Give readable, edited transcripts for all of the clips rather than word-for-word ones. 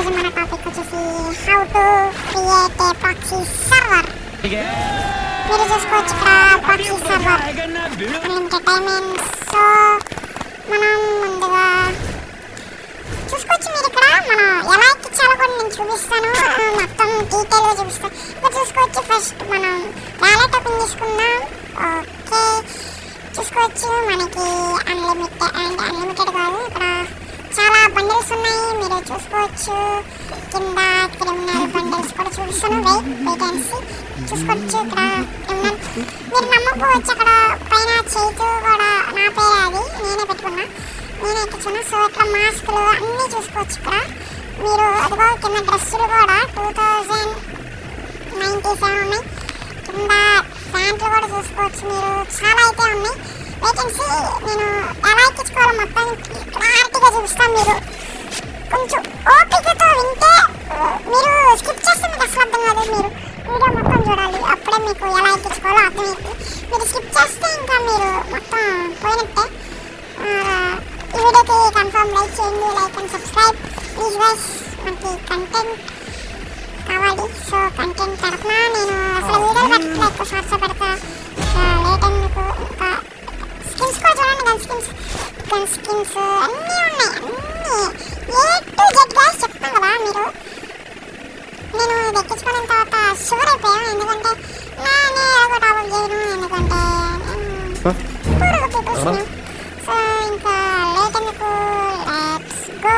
ఈరోజు మన టాపిక్ వచ్చేసి how to create a proxy server. మీరు చూసుకోవచ్చు ఇక్కడ ప్రాక్సీ సర్వర్ ఎంటర్టైన్మెంట్. సో మనం ముందుగా చూసుకోవచ్చు, మీరు ఇక్కడ మనం ఎలా ఎక్కించాలో కూడా నేను చూపిస్తాను, మొత్తం డీటెయిల్గా చూపిస్తాను. ఇక్కడ చూసుకోవచ్చు, ఫస్ట్ మనం వ్యాలెట్ ఓపెన్ చేసుకుందాం. ఓకే, చూసుకోవచ్చు మనకి అన్లిమిటెడ్ కాదు, ఇక్కడ చాలా బండిల్స్ ఉన్నాయి. మీరు చూసుకోవచ్చు కింద క్రిమినల్ బండిల్స్ కూడా చూపిస్తాను. Wait and see. చూసుకోవచ్చు ఇక్కడ క్రిమినల్, మీరు నమ్మకపోవచ్చు, అక్కడ పైన చేతు కూడా నా పేరే, అది నేనే పెట్టుకున్నా, నేనే ఎక్కించున్నా. సో ఇక్కడ మాస్కులు అన్నీ చూసుకోవచ్చు. ఇక్కడ మీరు అదిగో కింద డ్రెస్సులు కూడా 2097 ఉన్నాయి. కింద ప్యాంట్లు కూడా చూసుకోవచ్చు. మీరు చాలా అయితే ఉన్నాయి. వేకెన్సీ నేను ఎలా ఎక్కించుకోవాలో మొత్తం క్లారిటీగా చూపిస్తాను. మీరు కొంచెం ఓపికతో వింటే, మీరు స్కిప్ చేస్తే మీకు అసలు అర్థం కాదు. మీరు వీడియో మొత్తం చూడాలి, అప్పుడే మీకు ఎలా ఎక్కించుకోవాలో అర్థమవుతుంది. మీరు స్కిప్ చేస్తే ఇంకా మీరు మొత్తం పోయినట్టే. ఈ వీడియోకి కన్ఫర్మ్ లైక్ చేయండి, like and subscribe please guys. మనకి కంటెంట్ కావాలి. సో కంటెంట్ తరఫున నేను అసలు వీడియోలు పెట్టట్లేదు, ఎక్కువ షార్ట్స్ పెడతా. లేట్ ఎందుకు, ఇంకా స్కిన్స్ కూడా చూడండి. గన్ స్కిన్స్ అన్నీ ఉన్నాయి, అన్నీ ఏ టు జెడ్ గైస్ చెప్తాను కదా. మీరు నేను ఇది ఎక్కించుకున్న తర్వాత షుగర్ అయిపోయాను, ఎందుకంటే నేను ఏదో టాప్ చేయను, ఎందుకంటే పూర్గా పీపుల్స్. సో ఇంకా లేట్ ఎందుకు, లెట్స్ గో.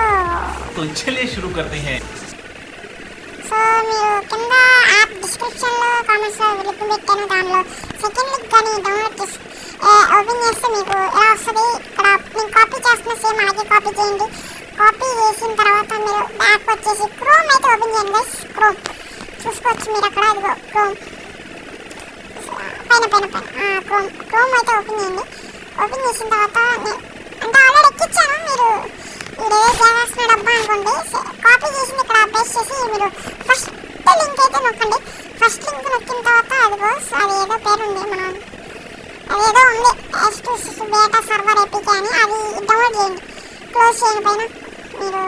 तो चलिए शुरू करते हैं. సో మీరు కింద యాప్ డిస్క్రిప్షన్లో కామెంట్స్లో లింక్ పెట్టాను, దానిలో సెకండ్ లింక్ కానీ డౌన్లోడ్ చేసి ఓపెన్ చేస్తే మీకు ఎలా వస్తుంది. ఇక్కడ నేను కాపీ చేస్తున్న సేమ్ అలాగే కాపీ చేయండి. కాపీ చేసిన తర్వాత మీరు బ్యాక్ వచ్చేసి క్రోమ్ అయితే ఓపెన్ చేయండి గైస్. క్రోమ్ చూసుకోవచ్చు మీరు అక్కడ, అదిగో క్రోమ్ పైన క్రోమ్ అయితే ఓపెన్ చేయండి. ఓపెన్ చేసిన తర్వాత అంటే ఆల్రెడీ ఎక్కించాను. మీరు ఇదే చేయాల్సిన డబ్బా అనుకోండి, కాపీ చేసింది ఇక్కడ పేస్ట్ చేసి మీరు ఫస్ట్ లింక్ అయితే నొక్కండి. ఫస్ట్ లింక్ నొక్కిన తర్వాత అదిగో అది ఏదో పేరు ఉంది, మనం అదేదో ఉంది S2 బేటా సర్వర్ ఏపీకే అని, అది డౌన్లోడ్ చేయండి. క్లోజ్ చేయండి. పైన మీరు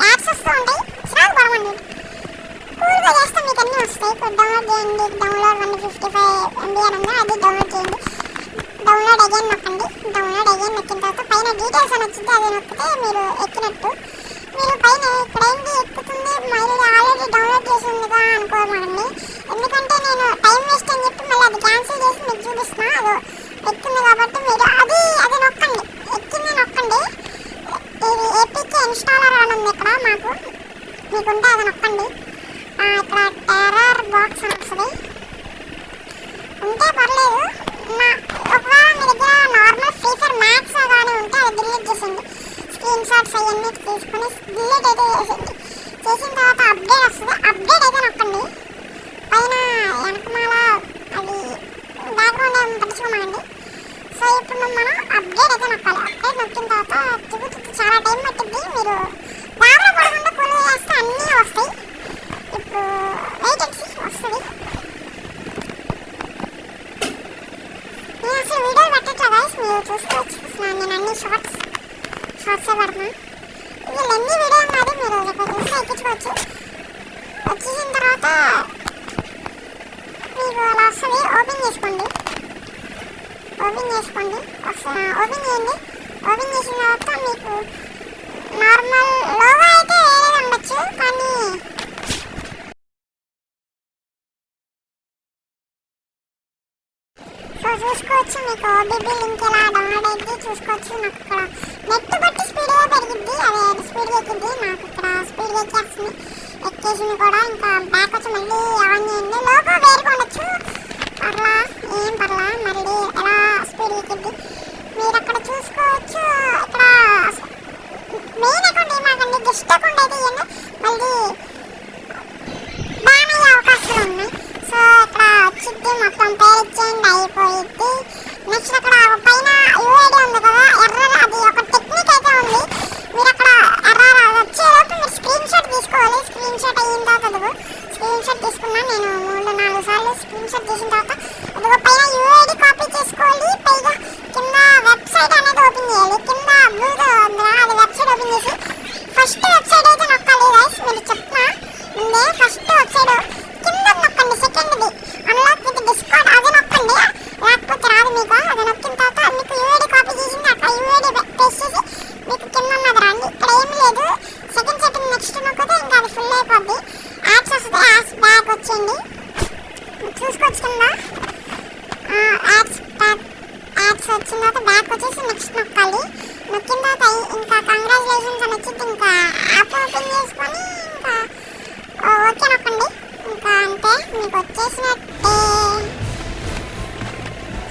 యాప్స్ వస్తూ ఉంటాయి, చాలా పడమండి. కూల్గా చేస్తే మీకు అన్నీ వస్తాయి. డౌన్లోడ్ చేయండి. డౌన్లోడ్ 155 MB అని ఉంది, అది డౌన్లోడ్ చేయండి. డౌన్లోడ్ అగైన్ నొక్కండి. డౌన్లోడ్ అగైన్ నొక్కిన తర్వాత పైన డీటెయిల్స్ అని వచ్చింది, అది నొక్కితే మీరు ఎక్కినట్టు. మీరు పైన ఇక్కడ ఏంటి ఎక్కుతుంది, మళ్ళీ ఆల్రెడీ డౌన్లోడ్ చేసి ఉందిగా అనుకోమండి, ఎందుకంటే నేను టైం వేస్ట్ అని చెప్పి మళ్ళీ అది క్యాన్సిల్ చేసి మీకు చూపిస్తున్నా. అది ఎక్కింది కాబట్టి మీరు అది నొక్కండి, ఎక్కింది నొక్కండి. ఇది ఏపీకే ఇన్స్టాలర్ అని ఉంది ఇక్కడ, మాకు మీకుంటే అది నొక్కండి. ఇక్కడ టెర్రర్ బాక్స్ అని వస్తుంది, ఉంటే పర్లేదు. ఒకవేళ మీ దగ్గర నార్మల్ ఫ్రీ ఫైర్ మ్యాక్స్ కానీ ఉంటే అది డిలీట్ చేసింది. స్క్రీన్ షాట్స్ అవన్నీ తీసుకుని డిలీట్ అయితే చేసింది. చేసిన తర్వాత అప్డేట్ వస్తుంది, అప్డేట్ అయితే నొక్కండి. పైన వెనకమాల అది బ్యాక్గ్రౌండ్ ఏమి పట్టించుకోమండి. సో ఇప్పుడు మనం అప్డేట్ అయితే నొక్కాలి. అప్డేట్ నొక్కిన తర్వాత తిరుగుతుంది, చాలా టైం పట్టింది. మీరు దారిలో పడకుండా కూల్ చేస్తే అన్నీ వస్తాయి. ఇప్పుడు వెయిట్ ఎక్సి వస్తుంది. నేను అసలు వీడియోలు పెట్టట్లేదు గైస్, మీరు చూసుకోవచ్చు. నేను అన్ని షార్ట్సే పెడుతున్నా. ఇది లెంది వీడియో కాదు, మీరు ఇక్కడ చూస్తే ఎక్కించుకోవచ్చు. వచ్చేసిన తర్వాత మీకు అలా వస్తుంది. ఓపెన్ చేసుకోండి. ఓపెన్ చేయండి. ఓపెన్ చేసిన తర్వాత మీకు నార్మల్ లోగో అయితే వేరేది ఉండొచ్చు, కానీ సో చూసుకోవచ్చు మీకు ఓబీబీ లింక్ ఎలా డౌన్లోడ్ అయింది చూసుకోవచ్చు. నాకు ఇక్కడ నెట్ బట్టి స్పీడ్గా పెరిగిద్ది, అదే స్పీడ్గా ఎక్కిద్ది. నాకు ఇక్కడ స్పీడ్గా ఎక్కేస్తుంది, ఎక్కేసింది కూడా. ఇంకా బ్యాక్ వచ్చి మళ్ళీ ఆన్ చేయండి. లోగో వేరుగా ఉండొచ్చు, పర్లా ఏం పర్లా, మళ్ళీ ఎలా స్పీడ్ ఎక్కిద్ది మీరు అక్కడ చూసుకోవచ్చు. ఇక్కడ మెయిన్ అకౌంట్ ఏమాకండి, గెస్ట్ అకౌంట్ అయితే ఇవ్వండి, మళ్ళీ బ్యాన్ అయ్యే అవకాశాలు ఉన్నాయి. సో ఇక్కడ వచ్చిద్ది, మొత్తం పేరు ఇచ్చేయండి, అయిపోయిద్ది. నెక్స్ట్ అక్కడ పైన యూఐడి ఉంది కదా, ఎర్రర్, అది ఒక టెక్నిక్ అయితే ఉంది. మీరు అక్కడ ఎర్రర్ వచ్చేలోపు మీరు స్క్రీన్ షాట్ తీసుకోవాలి. స్క్రీన్ షాట్ అయిన తర్వాత అదిగో స్క్రీన్ షాట్ తీసుకున్నాను నేను 3-4 సార్లు. స్క్రీన్ షాట్ తీసిన తర్వాత అదిగో పైన యూఐడి కాపీ చేసుకోవాలి. పైగా కింద వెబ్సైట్ అనేది ఓపెన్ చేయాలి. కింద బ్లూగా ఉంది, అది వెబ్సైట్ ఓపెన్ చేసి ఫస్ట్ వెబ్సైట్ అయితే నొక్కాలి గైస్. మీరు చెప్తున్నా మీద నొక్కిన తర్వాత మీకు యూఐడి కాపీ చేసింది అక్కడ యూఐడి పేస్ట్ చేసి మీకు కింద ఉన్నది రండి. ఇక్కడ ఏం లేదు, సెకండ్ సెట్టింగ్ నెక్స్ట్ నొక్కితే ఇంకా అది ఫుల్ అయిపోద్ది. యాడ్స్ వస్తుంది, యాడ్స్ బ్యాక్ వచ్చేయండి, చూసుకోవచ్చు కింద యాడ్స్ వచ్చిన తర్వాత బ్యాక్ వచ్చేసి నెక్స్ట్ నొక్కాలి. నొక్కిన తర్వాత ఇంకా కంగ్రాచులేషన్స్ అని వచ్చింది. ఇంకా యాప్ ఓపెన్ చేసుకొని ఇంకా ఓకే నొక్కండి. ఇంకా అంతే, మీకు వచ్చేసినట్టే.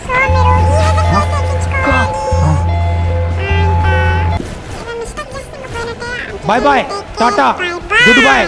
సో మీరు ఈ విధంగా తెప్పించుకోవాలి. ఇంకా మిస్టేక్ చేస్తే ఇంకా పోయినట్టే. Bye bye, tata, good by.